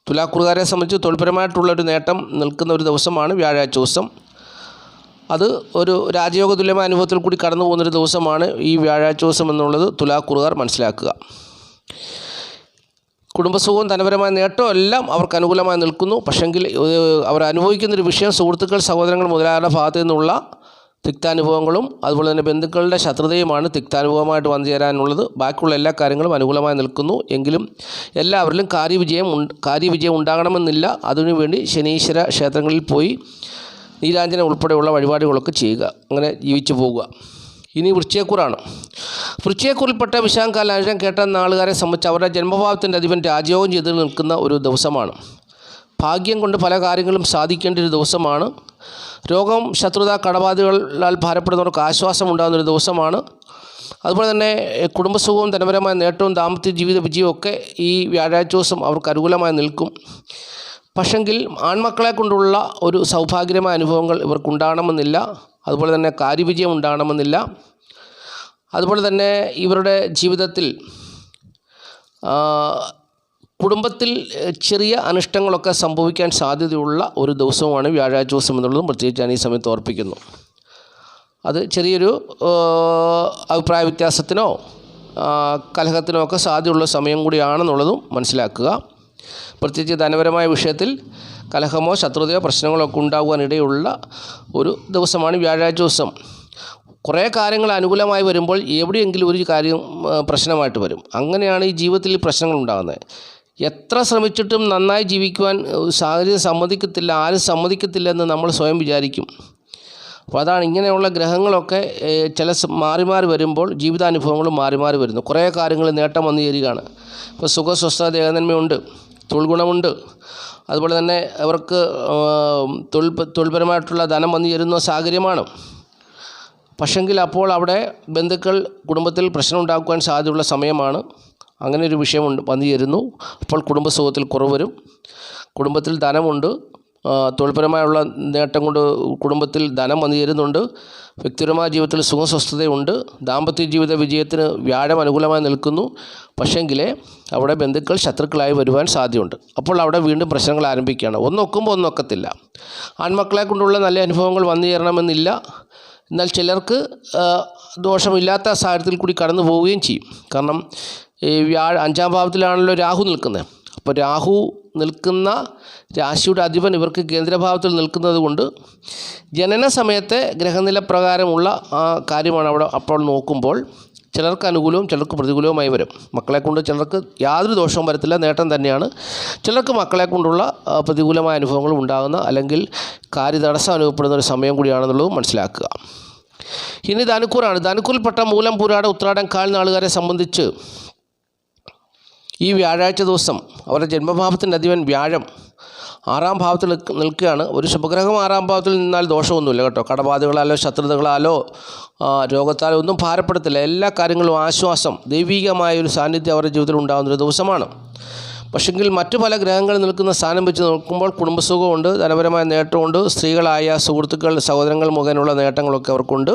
Speaker 1: തുലാക്കൂറുകാരെ സംബന്ധിച്ച് തൊഴിൽപരമായിട്ടുള്ളൊരു നേട്ടം നിൽക്കുന്ന ഒരു ദിവസമാണ് വ്യാഴാഴ്ച ദിവസം. അത് ഒരു രാജയോഗ തുല്യമായ അനുഭവത്തിൽ കൂടി കടന്നു പോകുന്നൊരു ദിവസമാണ് ഈ വ്യാഴാഴ്ച ദിവസം എന്നുള്ളത് തുലാക്കൂറുകാർ മനസ്സിലാക്കുക. കുടുംബസുഖവും ധനപരമായ നേട്ടവും എല്ലാം അവർക്ക് അനുകൂലമായി നിൽക്കുന്നു. പക്ഷെങ്കിൽ അവർ അനുഭവിക്കുന്നൊരു വിഷയം സുഹൃത്തുക്കൾ, സഹോദരങ്ങൾ മുതലായവരുടെ ഭാഗത്തു നിന്നുള്ള തിക്താനുഭവങ്ങളും അതുപോലെ തന്നെ ബന്ധുക്കളുടെ ശത്രുതയുമാണ് തിക്താനുഭവമായിട്ട് വന്നു ചേരാനുള്ളത്. ബാക്കിയുള്ള എല്ലാ കാര്യങ്ങളും അനുകൂലമായി നിൽക്കുന്നു. എങ്കിലും എല്ലാവരിലും കാര്യവിജയം ഉണ്ടാകണമെന്നില്ല. അതിനുവേണ്ടി ശനീശ്വര ക്ഷേത്രങ്ങളിൽ പോയി നീരാഞ്ജനം ഉൾപ്പെടെയുള്ള വഴിപാടുകളൊക്കെ ചെയ്യുക. അങ്ങനെ ജീവിച്ചു പോകുക. ഇനി വൃശ്ചികക്കൂറാണ്. വൃശ്ചികക്കൂറിൽപ്പെട്ട വിശാഖാലാഴം കേട്ട നാളുകാരെ സംബന്ധിച്ച് അവരുടെ ജന്മഭാവത്തിൻ്റെ അധിപൻ രാജയോഗം ചെയ്ത് നിൽക്കുന്ന ഒരു ദിവസമാണ്. ഭാഗ്യം കൊണ്ട് പല കാര്യങ്ങളും സാധിക്കേണ്ട ഒരു ദിവസമാണ്. രോഗം, ശത്രുത, കടബാധകളാൽ ഭാരപ്പെടുന്നവർക്ക് ആശ്വാസം ഉണ്ടാകുന്നൊരു ദിവസമാണ്. അതുപോലെ തന്നെ കുടുംബസുഖവും ധനപരമായ നേട്ടവും ദാമ്പത്യ ജീവിത വിജയവും ഒക്കെ ഈ വ്യാഴാഴ്ച ദിവസം അവർക്ക് അനുകൂലമായി നിൽക്കും. പക്ഷെങ്കിൽ ആൺമക്കളെ കൊണ്ടുള്ള ഒരു സൗഭാഗ്യമായ അനുഭവങ്ങൾ ഇവർക്കുണ്ടാകണമെന്നില്ല. അതുപോലെ തന്നെ കാര്യവിജയം ഉണ്ടാകണമെന്നില്ല. അതുപോലെ തന്നെ ഇവരുടെ ജീവിതത്തിൽ കുടുംബത്തിൽ ചെറിയ അനിഷ്ടങ്ങളൊക്കെ സംഭവിക്കാൻ സാധ്യതയുള്ള ഒരു ദിവസവുമാണ് വ്യാഴാഴ്ച ദിവസം എന്നുള്ളതും പ്രത്യേകിച്ച് ഞാൻ ഈ സമയത്ത് ഓർപ്പിക്കുന്നു. അത് ചെറിയൊരു അഭിപ്രായ വ്യത്യാസത്തിനോ കലഹത്തിനോ ഒക്കെ സാധ്യതയുള്ള സമയം കൂടിയാണെന്നുള്ളതും മനസ്സിലാക്കുക. പ്രത്യേകിച്ച് ധനപരമായ വിഷയത്തിൽ കലഹമോ ശത്രുതയോ പ്രശ്നങ്ങളോ ഒക്കെ ഉണ്ടാകുവാനിടയുള്ള ഒരു ദിവസമാണ് വ്യാഴാഴ്ച ദിവസം. കുറേ കാര്യങ്ങൾ അനുകൂലമായി വരുമ്പോൾ എവിടെയെങ്കിലും ഒരു കാര്യം പ്രശ്നമായിട്ട് വരും. അങ്ങനെയാണ് ഈ ജീവിതത്തിൽ പ്രശ്നങ്ങൾ ഉണ്ടാകുന്നത്. എത്ര ശ്രമിച്ചിട്ടും നന്നായി ജീവിക്കുവാൻ സാഹചര്യം സമ്മതിക്കത്തില്ല, ആരും സമ്മതിക്കത്തില്ല എന്ന് നമ്മൾ സ്വയം വിചാരിക്കും. അപ്പോൾ അതാണ് ഇങ്ങനെയുള്ള ഗ്രഹങ്ങളൊക്കെ ചില മാറി മാറി വരുമ്പോൾ ജീവിതാനുഭവങ്ങളും മാറി മാറി വരുന്നു. കുറേ കാര്യങ്ങൾ നേട്ടം വന്നു ചേരുകയാണ്. ഇപ്പോൾ സുഖസ്വസ്ഥത ദേഹനന്മയുണ്ട്, തൊഴിൽഗുണമുണ്ട്, അതുപോലെ തന്നെ അവർക്ക് തൊഴിൽപരമായിട്ടുള്ള ധനം വന്നു ചേരുന്ന സാഹചര്യമാണ്. പക്ഷെങ്കിൽ അപ്പോൾ അവിടെ ബന്ധുക്കൾ കുടുംബത്തിൽ പ്രശ്നം ഉണ്ടാക്കുവാൻ സാധ്യതയുള്ള സമയമാണ്. അങ്ങനെ ഒരു വിഷയം വന്നു ചേരുന്നു. അപ്പോൾ കുടുംബസുഖത്തിൽ കുറവ് വരും. കുടുംബത്തിൽ ധനമുണ്ട്, തൊഴിൽപരമായുള്ള നേട്ടം കൊണ്ട് കുടുംബത്തിൽ ധനം വന്നു ചേരുന്നുണ്ട്. വ്യക്തിപരമായ ജീവിതത്തിൽ സുഖസ്വസ്ഥതയുണ്ട്. ദാമ്പത്യ ജീവിത വിജയത്തിന് വ്യാഴം അനുകൂലമായി നിൽക്കുന്നു. പക്ഷെങ്കിൽ അവിടെ ബന്ധുക്കൾ ശത്രുക്കളായി വരുവാൻ സാധ്യതയുണ്ട്. അപ്പോൾ അവിടെ വീണ്ടും പ്രശ്നങ്ങൾ ആരംഭിക്കുകയാണ്. ഒന്നൊക്കുമ്പോൾ ഒന്നൊക്കത്തില്ല. ആൺമക്കളെ കൊണ്ടുള്ള നല്ല അനുഭവങ്ങൾ വന്നു ചേരണമെന്നില്ല. എന്നാൽ ചിലർക്ക് ദോഷമില്ലാത്ത സാഹചര്യത്തിൽ കൂടി കടന്നു പോവുകയും ചെയ്യും. കാരണം ഈ 5-ാം ഭാവത്തിലാണല്ലോ രാഹു നിൽക്കുന്നത്. അപ്പോൾ രാഹു നിൽക്കുന്ന രാശിയുടെ അധിപൻ ഇവർക്ക് കേന്ദ്രഭാവത്തിൽ നിൽക്കുന്നത് കൊണ്ട് ജനന സമയത്തെ ഗ്രഹനില പ്രകാരമുള്ള ആ കാര്യമാണ് അവിടെ അപ്പോൾ നോക്കുമ്പോൾ ചിലർക്ക് അനുകൂലവും ചിലർക്ക് പ്രതികൂലവുമായി വരും. മക്കളെ കൊണ്ട് ചിലർക്ക് യാതൊരു ദോഷവും വരത്തില്ല, നേട്ടം തന്നെയാണ്. ചിലർക്ക് മക്കളെ കൊണ്ടുള്ള പ്രതികൂലമായ അനുഭവങ്ങൾ ഉണ്ടാകുന്ന അല്ലെങ്കിൽ കാര്യതടസ്സം അനുഭവപ്പെടുന്ന ഒരു സമയം കൂടിയാണെന്നുള്ളത് മനസ്സിലാക്കുക. ഇനി ധനുക്കൂറാണ്. ധനുക്കൂറിൽപ്പെട്ട മൂലം, പൂരാടം, ഉത്രാടം, കാൽ നാളുകാരെ സംബന്ധിച്ച് ഈ വ്യാഴാഴ്ച ദിവസം അവരുടെ ജന്മഭാവത്തിൻ്റെ അധിപൻ വ്യാഴം 6-ാം ഭാവത്തിൽ നിൽക്കുകയാണ്. ഒരു ശുഭഗ്രഹം 6-ാം ഭാവത്തിൽ നിന്നാൽ ദോഷമൊന്നുമില്ല കേട്ടോ. കടബാധകളാലോ ശത്രുതകളാലോ രോഗത്താലോ ഒന്നും ഭാരപ്പെടത്തില്ല. എല്ലാ കാര്യങ്ങളും ആശ്വാസം, ദൈവികമായ ഒരു സാന്നിധ്യം അവരുടെ ജീവിതത്തിൽ ഉണ്ടാകുന്നൊരു ദിവസമാണ്. പക്ഷെങ്കിൽ മറ്റു പല ഗ്രഹങ്ങൾ നിൽക്കുന്ന സ്ഥാനം വെച്ച് നോക്കുമ്പോൾ കുടുംബസുഖമുണ്ട്, ധനപരമായ നേട്ടമുണ്ട്, സ്ത്രീകളായ സുഹൃത്തുക്കൾ സഹോദരങ്ങൾ മുഖേനയുള്ള നേട്ടങ്ങളൊക്കെ അവർക്കുണ്ട്.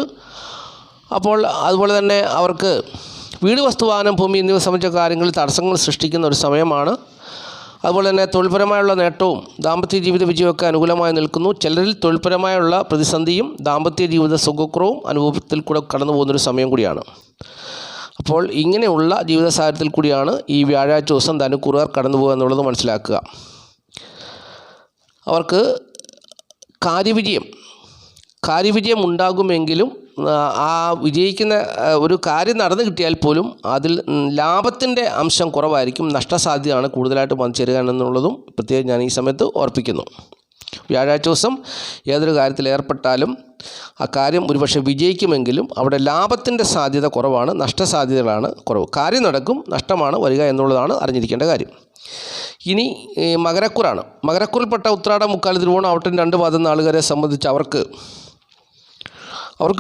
Speaker 1: അപ്പോൾ അതുപോലെ തന്നെ അവർക്ക് വീട്, വസ്തുവാഹനം, ഭൂമി എന്നിവ സംബന്ധിച്ച കാര്യങ്ങളിൽ തടസ്സങ്ങൾ സൃഷ്ടിക്കുന്ന ഒരു സമയമാണ്. അതുപോലെ തന്നെ തൊഴിൽപരമായുള്ള നേട്ടവും ദാമ്പത്യ ജീവിത വിജയമൊക്കെ അനുകൂലമായി നിൽക്കുന്നു. ചിലരിൽ തൊഴിൽപരമായുള്ള പ്രതിസന്ധിയും ദാമ്പത്യ ജീവിത സുഖക്കുറവും അനുഭവത്തിൽ കൂടെ കടന്നു പോകുന്നൊരു സമയം കൂടിയാണ്. അപ്പോൾ ഇങ്ങനെയുള്ള ജീവിത സാഹചര്യത്തിൽ കൂടിയാണ് ഈ വ്യാഴാഴ്ച ദിവസം ധനുക്കൂറുകാർ കടന്നു പോകുക എന്നുള്ളത് മനസ്സിലാക്കുക. അവർക്ക് കാര്യവിജയം ഉണ്ടാകുമെങ്കിലും ആ വിജയിക്കുന്ന ഒരു കാര്യം നടന്നു കിട്ടിയാൽ പോലും അതിൽ ലാഭത്തിൻ്റെ അംശം കുറവായിരിക്കും. നഷ്ടസാധ്യതയാണ് കൂടുതലായിട്ട് വന്നു ചേരുക എന്നുള്ളതും പ്രത്യേകം ഞാൻ ഈ സമയത്ത് ഓർപ്പിക്കുന്നു. വ്യാഴാഴ്ച ദിവസം ഏതൊരു കാര്യത്തിൽ ഏർപ്പെട്ടാലും ആ കാര്യം ഒരുപക്ഷെ വിജയിക്കുമെങ്കിലും അവിടെ ലാഭത്തിൻ്റെ സാധ്യത കുറവാണ്, നഷ്ടസാധ്യതകളാണ് കുറവ്. കാര്യം നടക്കും, നഷ്ടമാണ് വരിക എന്നുള്ളതാണ് അറിഞ്ഞിരിക്കേണ്ട കാര്യം. ഇനി മകരക്കൂറാണ്. മകരക്കൂറിൽപ്പെട്ട ഉത്രാടം, മുക്കാൽ, തിരുവോണം, അവിട്ടം 2 പാദം നാളുകാരെ സംബന്ധിച്ച് അവർക്ക്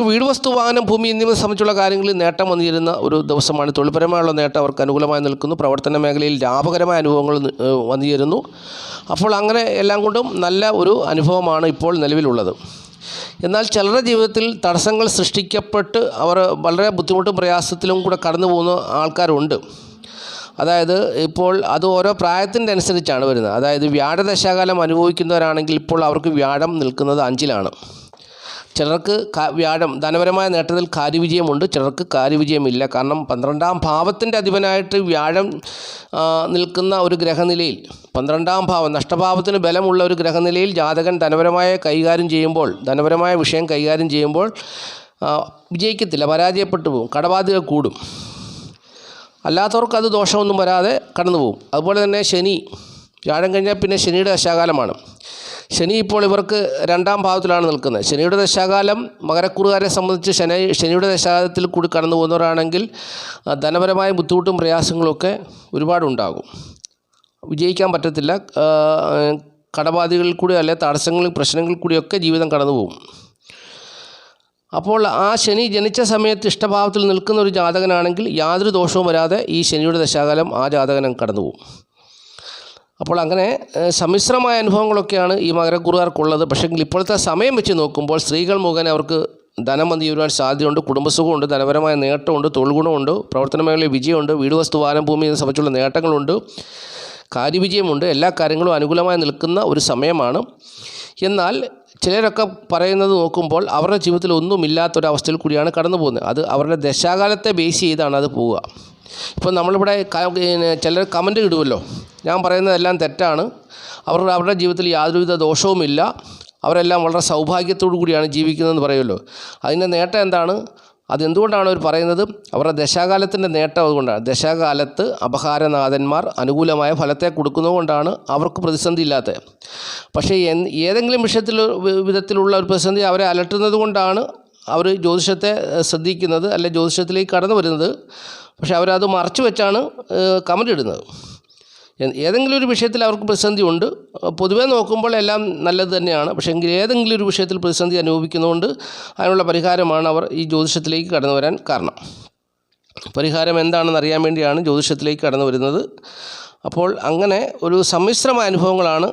Speaker 1: വീട്, വസ്തു, വാഹനം, ഭൂമി എന്നിവ സംബന്ധിച്ചുള്ള കാര്യങ്ങളിൽ നേട്ടം വന്നു ചേരുന്ന ഒരു ദിവസമാണ്. തൊഴിൽപരമായുള്ള നേട്ടം അവർക്ക് അനുകൂലമായി നിൽക്കുന്നു. പ്രവർത്തന മേഖലയിൽ ലാഭകരമായ അനുഭവങ്ങൾ വന്നു ചേരുന്നു. അപ്പോൾ അങ്ങനെ എല്ലാം കൊണ്ടും നല്ല ഒരു അനുഭവമാണ് ഇപ്പോൾ നിലവിലുള്ളത്. എന്നാൽ ചിലരുടെ ജീവിതത്തിൽ തടസ്സങ്ങൾ സൃഷ്ടിക്കപ്പെട്ട് അവർ വളരെ ബുദ്ധിമുട്ടും പ്രയാസത്തിലും കൂടെ കടന്നു പോകുന്ന ആൾക്കാരുണ്ട്. അതായത് ഇപ്പോൾ അത് ഓരോ പ്രായത്തിൻ്റെ അനുസരിച്ചാണ് വരുന്നത്. അതായത് വ്യാഴദശാകാലം അനുഭവിക്കുന്നവരാണെങ്കിൽ ഇപ്പോൾ അവർക്ക് വ്യാഴം നിൽക്കുന്നത് 5-ലാണ്. ചിലർക്ക് വ്യാഴം ധനപരമായ നേട്ടത്തിൽ കാര്യവിജയമുണ്ട്, ചിലർക്ക് കാര്യവിജയമില്ല. കാരണം 12-ാം ഭാവത്തിൻ്റെ അധിപനായിട്ട് വ്യാഴം നിൽക്കുന്ന ഒരു ഗ്രഹനിലയിൽ, 12-ാം ഭാവം നഷ്ടഭാവത്തിന് ബലമുള്ള ഒരു ഗ്രഹനിലയിൽ ജാതകൻ ധനപരമായ വിഷയം കൈകാര്യം ചെയ്യുമ്പോൾ വിജയിക്കത്തില്ല, പരാജയപ്പെട്ടു പോകും, കടബാധ്യത കൂടും. അല്ലാത്തവർക്ക് അത് ദോഷമൊന്നും വരാതെ കടന്നു പോകും. അതുപോലെ തന്നെ ശനി, വ്യാഴം കഴിഞ്ഞാൽ പിന്നെ ശനിയുടെ ദശാകാലമാണ്. ശനി ഇപ്പോൾ ഇവർക്ക് 2-ാം ഭാവത്തിലാണ് നിൽക്കുന്നത്. ശനിയുടെ ദശാകാലം മകരക്കൂറുകാരെ സംബന്ധിച്ച് ശനിയുടെ ദശാകാലത്തിൽ കൂടി കടന്നു പോകുന്നവരാണെങ്കിൽ ധനപരമായ ബുദ്ധിമുട്ടും പ്രയാസങ്ങളുമൊക്കെ ഒരുപാടുണ്ടാകും. വിജയിക്കാൻ പറ്റത്തില്ല. കടബാധ്യതകളിൽ കൂടി അല്ലെ തടസ്സങ്ങളിൽ പ്രശ്നങ്ങളിൽ കൂടിയൊക്കെ ജീവിതം കടന്നു പോകും. അപ്പോൾ ആ ശനി ജനിച്ച സമയത്ത് ഇഷ്ടഭാവത്തിൽ നിൽക്കുന്ന ഒരു ജാതകനാണെങ്കിൽ യാതൊരു ദോഷവും വരാതെ ഈ ശനിയുടെ ദശാകാലം ആ ജാതകനം കടന്നു പോകും. അപ്പോൾ അങ്ങനെ സമ്മിശ്രമായ അനുഭവങ്ങളൊക്കെയാണ് ഈ മകരക്കുറുകാർക്കുള്ളത്. പക്ഷേങ്കിൽ ഇപ്പോഴത്തെ സമയം വെച്ച് നോക്കുമ്പോൾ സ്ത്രീകൾ മുഖേന അവർക്ക് ധനം വന്നു ചേരുവാൻ സാധ്യതയുണ്ട്, കുടുംബസുഖമുണ്ട്, ധനപരമായ നേട്ടമുണ്ട്, തൊഴിൽ ഗുണമുണ്ട്, പ്രവർത്തന മേഖലയിൽ വിജയമുണ്ട്, വീട് വസ്തു വാഹനം ഭൂമി ഇതിനെ സംബന്ധിച്ചുള്ള നേട്ടങ്ങളുണ്ട്, കാര്യവിജയമുണ്ട്. എല്ലാ കാര്യങ്ങളും അനുകൂലമായി നിൽക്കുന്ന ഒരു സമയമാണ്. എന്നാൽ ചിലരൊക്കെ പറയുന്നത് നോക്കുമ്പോൾ അവരുടെ ജീവിതത്തിൽ ഒന്നുമില്ലാത്തൊരവസ്ഥയിൽ കൂടിയാണ് കടന്നു പോകുന്നത്. അത് അവരുടെ ദശാകാലത്തെ ബേസ് ചെയ്താണ് അത് പോവുക. ഇപ്പോൾ നമ്മളിവിടെ ചിലർ കമൻ്റ് ഇടുമല്ലോ, ഞാൻ പറയുന്നതെല്ലാം തെറ്റാണ്, അവരുടെ ജീവിതത്തിൽ യാതൊരുവിധ ദോഷവുമില്ല, അവരെല്ലാം വളരെ സൗഭാഗ്യത്തോടു കൂടിയാണ് ജീവിക്കുന്നതെന്ന് പറയുമല്ലോ. അതിൻ്റെ നേട്ടം എന്താണ്? അതെന്തുകൊണ്ടാണ് അവർ പറയുന്നത്? അവരുടെ ദശാകാലത്തിൻ്റെ നേട്ടം അതുകൊണ്ടാണ്. ദശാകാലത്ത് അപഹാരനാഥന്മാർ അനുകൂലമായ ഫലത്തെ കൊടുക്കുന്നതുകൊണ്ടാണ് അവർക്ക് പ്രതിസന്ധി ഇല്ലാത്തത്. പക്ഷേ ഏതെങ്കിലും വിധത്തിലുള്ള ഒരു പ്രതിസന്ധി അവരെ അലട്ടുന്നത് കൊണ്ടാണ് അവർ ജ്യോതിഷത്തെ ശ്രദ്ധിക്കുന്നത്, അല്ലെ ജ്യോതിഷത്തിലേക്ക് കടന്നു വരുന്നത്. പക്ഷേ അവരത് മറച്ചു വെച്ചാണ് കമൻ്റ് ഇടുന്നത്. ഏതെങ്കിലും ഒരു വിഷയത്തിൽ അവർക്ക് പ്രതിസന്ധി ഉണ്ട്. പൊതുവേ നോക്കുമ്പോൾ എല്ലാം നല്ലത് തന്നെയാണ്. പക്ഷേ എങ്കിൽ ഏതെങ്കിലും ഒരു വിഷയത്തിൽ പ്രതിസന്ധി അനുഭവിക്കുന്നതുകൊണ്ട് അതിനുള്ള പരിഹാരമാണ് അവർ ഈ ജ്യോതിഷത്തിലേക്ക് കടന്നു വരാൻ കാരണം. പരിഹാരം എന്താണെന്ന് അറിയാൻ വേണ്ടിയാണ് ജ്യോതിഷത്തിലേക്ക് കടന്നു വരുന്നത്. അപ്പോൾ അങ്ങനെ ഒരു സമ്മിശ്രമായ അനുഭവങ്ങളാണ്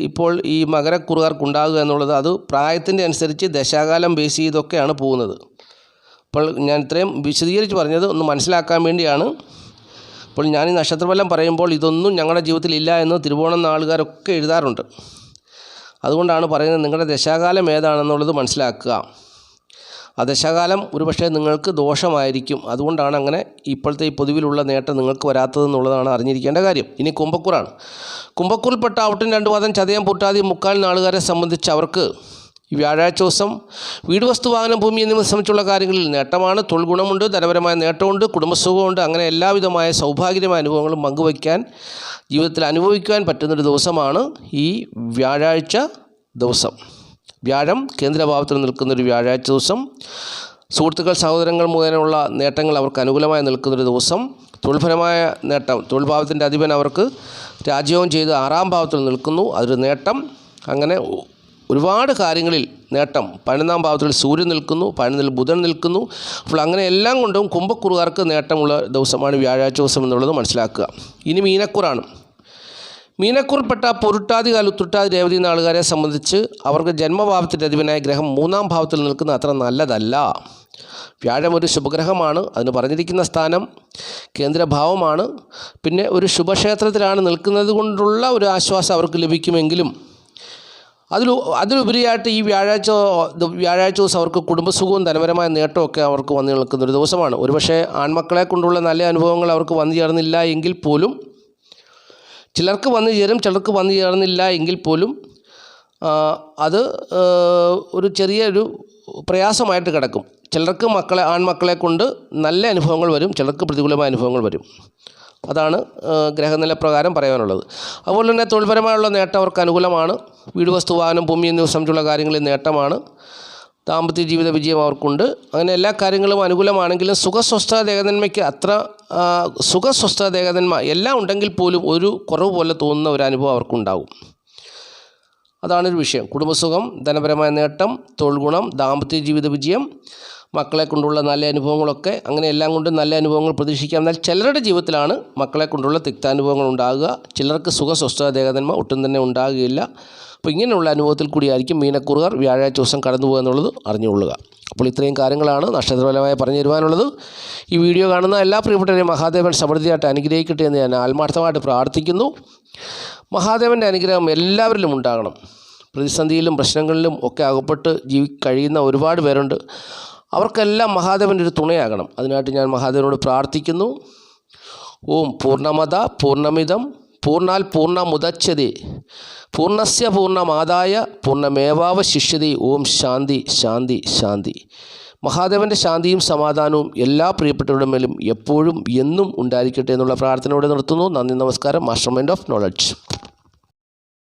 Speaker 1: ഇപ്പോൾ ഈ മകരക്കുറുകാർക്കുണ്ടാകുക എന്നുള്ളത്. അത് പ്രായത്തിൻ്റെ അനുസരിച്ച് ദശാകാലം ബേസ് ചെയ്തൊക്കെയാണ് പോകുന്നത്. അപ്പോൾ ഞാൻ ഇത്രയും വിശദീകരിച്ച് പറഞ്ഞത് ഒന്ന് മനസ്സിലാക്കാൻ വേണ്ടിയാണ്. അപ്പോൾ ഞാൻ ഈ നക്ഷത്രഫലം പറയുമ്പോൾ ഇതൊന്നും ഞങ്ങളുടെ ജീവിതത്തിൽ ഇല്ല എന്ന് തിരുവോണം നാളുകാരൊക്കെ എഴുതാറുണ്ട്. അതുകൊണ്ടാണ് പറയുന്നത്, നിങ്ങളുടെ ദശാകാലം ഏതാണെന്നുള്ളത് മനസ്സിലാക്കുക. ആ ദശാകാലം ഒരുപക്ഷെ നിങ്ങൾക്ക് ദോഷമായിരിക്കും. അതുകൊണ്ടാണ് അങ്ങനെ ഇപ്പോഴത്തെ ഈ പൊതുവിലുള്ള നേട്ടം നിങ്ങൾക്ക് വരാത്തതെന്നുള്ളതാണ് അറിഞ്ഞിരിക്കേണ്ട കാര്യം. ഇനി കുംഭക്കൂറാണ്. കുംഭക്കൂറിൽപ്പെട്ട ഔട്ടൻ 2 പാദം ചതയം പൂട്ടാതി മുക്കാൽ നാളുകാരെ സംബന്ധിച്ച് അവർക്ക് ഈ വ്യാഴാഴ്ച ദിവസം വീട് വസ്തു വാഹനം ഭൂമി എന്നിവ സംബന്ധിച്ചുള്ള കാര്യങ്ങളിൽ നേട്ടമാണ്. തൊഴിൽ ഗുണമുണ്ട്, ധനപരമായ നേട്ടമുണ്ട്, കുടുംബസുഖമുണ്ട്. അങ്ങനെ എല്ലാവിധമായ സൗഭാഗ്യമായ അനുഭവങ്ങളും പങ്കുവയ്ക്കാൻ, ജീവിതത്തിൽ അനുഭവിക്കുവാൻ പറ്റുന്നൊരു ദിവസമാണ് ഈ വ്യാഴാഴ്ച ദിവസം. വ്യാഴം കേന്ദ്രഭാവത്തിൽ നിൽക്കുന്നൊരു വ്യാഴാഴ്ച ദിവസം. സുഹൃത്തുക്കൾ സഹോദരങ്ങൾ മുഖേനയുള്ള നേട്ടങ്ങൾ അവർക്ക് അനുകൂലമായി നിൽക്കുന്നൊരു ദിവസം. തൊഴിൽപരമായ നേട്ടം, തൊഴിൽ ഭാവത്തിൻ്റെ അധിപൻ അവർക്ക് രാജ്യവും ചെയ്ത് 6ാം ഭാവത്തിൽ നിൽക്കുന്നു, അതൊരു നേട്ടം. അങ്ങനെ ഒരുപാട് കാര്യങ്ങളിൽ നേട്ടം. 11ാം ഭാവത്തിൽ സൂര്യൻ നിൽക്കുന്നു, 11ൽ ബുധൻ നിൽക്കുന്നു. അപ്പോൾ അങ്ങനെ എല്ലാം കൊണ്ടും കുംഭക്കുറുകാർക്ക് നേട്ടമുള്ള ദിവസമാണ് വ്യാഴാഴ്ച ദിവസം എന്നുള്ളത് മനസ്സിലാക്കുക. ഇനി മീനക്കൂറാണ്. മീനക്കൂറിൽപ്പെട്ട പൊരുട്ടാതി കാലുത്തുട്ടാതി രേവതി നാളുകാരെ സംബന്ധിച്ച് അവർക്ക് ജന്മഭാവത്തിൻ്റെ അധിപനായ ഗ്രഹം 3ാം ഭാവത്തിൽ നിൽക്കുന്ന അത്ര നല്ലതല്ല. വ്യാഴം ഒരു ശുഭഗ്രഹമാണ്. അതിന് പറഞ്ഞിരിക്കുന്ന സ്ഥാനം കേന്ദ്രഭാവമാണ്. പിന്നെ ഒരു ശുഭക്ഷേത്രത്തിലാണ് നിൽക്കുന്നത് കൊണ്ടുള്ള ഒരു ആശ്വാസം അവർക്ക് ലഭിക്കുമെങ്കിലും അതിലുപരിയായിട്ട് ഈ വ്യാഴാഴ്ച ദിവസം അവർക്ക് കുടുംബസുഖവും ധനപരമായ നേട്ടമൊക്കെ അവർക്ക് വന്നു നിൽക്കുന്നൊരു ദിവസമാണ്. ഒരുപക്ഷെ ആൺമക്കളെ കൊണ്ടുള്ള നല്ല അനുഭവങ്ങൾ അവർക്ക് വന്നു ചേർന്നില്ല എങ്കിൽ പോലും, ചിലർക്ക് വന്നു ചേരും, ചിലർക്ക് വന്നു ചേർന്നില്ല എങ്കിൽ പോലും അത് ഒരു ചെറിയൊരു പ്രയാസമായിട്ട് കിടക്കും. ചിലർക്ക് ആൺമക്കളെ കൊണ്ട് നല്ല അനുഭവങ്ങൾ വരും, ചിലർക്ക് പ്രതികൂലമായ അനുഭവങ്ങൾ വരും. അതാണ് ഗ്രഹനില പ്രകാരം പറയാനുള്ളത്. അതുപോലെ തന്നെ തൊഴിൽപരമായുള്ള നേട്ടം അവർക്ക് അനുകൂലമാണ്. വീട് വസ്തു വാഹനം ഭൂമി എന്നിവ സംബന്ധിച്ചുള്ള കാര്യങ്ങളിൽ നേട്ടമാണ്. ദാമ്പത്യ ജീവിത വിജയം അവർക്കുണ്ട്. അങ്ങനെ എല്ലാ കാര്യങ്ങളും അനുകൂലമാണെങ്കിലും സുഖസ്വസ്ഥ ദേഹനന്മയ്ക്ക് അത്ര സുഖസ്വസ്ഥ ദേഹനന്മ എല്ലാം ഉണ്ടെങ്കിൽ പോലും ഒരു കുറവ് പോലെ തോന്നുന്ന ഒരു അനുഭവം അവർക്കുണ്ടാകും. അതാണൊരു വിഷയം. കുടുംബസുഖം, ധനപരമായ നേട്ടം, തൊഴിൽ ഗുണം, ദാമ്പത്യ ജീവിത വിജയം, മക്കളെ കൊണ്ടുള്ള നല്ല അനുഭവങ്ങളൊക്കെ, അങ്ങനെ എല്ലാം കൊണ്ടും നല്ല അനുഭവങ്ങൾ പ്രതീക്ഷിക്കാം. എന്നാൽ ചിലരുടെ ജീവിതത്തിലാണ് മക്കളെ കൊണ്ടുള്ള തിക്താനുഭവങ്ങൾ ഉണ്ടാകുക. ചിലർക്ക് സുഖസ്വസ്ഥ ദേഹനന്മ ഒട്ടും തന്നെ ഉണ്ടാകുകയില്ല. അപ്പോൾ ഇങ്ങനെയുള്ള അനുഭവത്തിൽ കൂടിയായിരിക്കും മീനക്കൂറുകാർ വ്യാഴാഴ്ച ദിവസം കടന്നു പോകുക എന്നുള്ളത് അറിഞ്ഞുകൊള്ളുക. അപ്പോൾ ഇത്രയും കാര്യങ്ങളാണ് നക്ഷത്രഫലമായി പറഞ്ഞു തരുവാനുള്ളത്. ഈ വീഡിയോ കാണുന്ന എല്ലാ പ്രിയപ്പെട്ടവരെയും മഹാദേവൻ സമൃദ്ധിയായിട്ട് അനുഗ്രഹിക്കട്ടെ എന്ന് ഞാൻ ആത്മാർത്ഥമായിട്ട് പ്രാർത്ഥിക്കുന്നു. മഹാദേവൻ്റെ അനുഗ്രഹം എല്ലാവരിലും ഉണ്ടാകണം. പ്രതിസന്ധിയിലും പ്രശ്നങ്ങളിലും ഒക്കെ അകപ്പെട്ട് കഴിയുന്ന ഒരുപാട് പേരുണ്ട്. അവർക്കെല്ലാം മഹാദേവൻ്റെ ഒരു തുണയാകണം. അതിനായിട്ട് ഞാൻ മഹാദേവനോട് പ്രാർത്ഥിക്കുന്നു. ഓം പൂർണ്ണമദ പൂർണ്ണമിദം പൂർണ്ണാൽ പൂർണ്ണമുദച്യതേ പൂർണ്ണസ്യ പൂർണ്ണമാദായ പൂർണ്ണമേവാവശിഷ്യതേ. ഓം ശാന്തി ശാന്തി ശാന്തി. മഹാദേവൻ്റെ ശാന്തിയും സമാധാനവും എല്ലാ പ്രിയപ്പെട്ടവരുടെ മേലും എപ്പോഴും എന്നും ഉണ്ടായിരിക്കട്ടെ എന്നുള്ള പ്രാർത്ഥനയോടെ നിർത്തുന്നു. നന്ദി, നമസ്കാരം. Master mind of knowledge.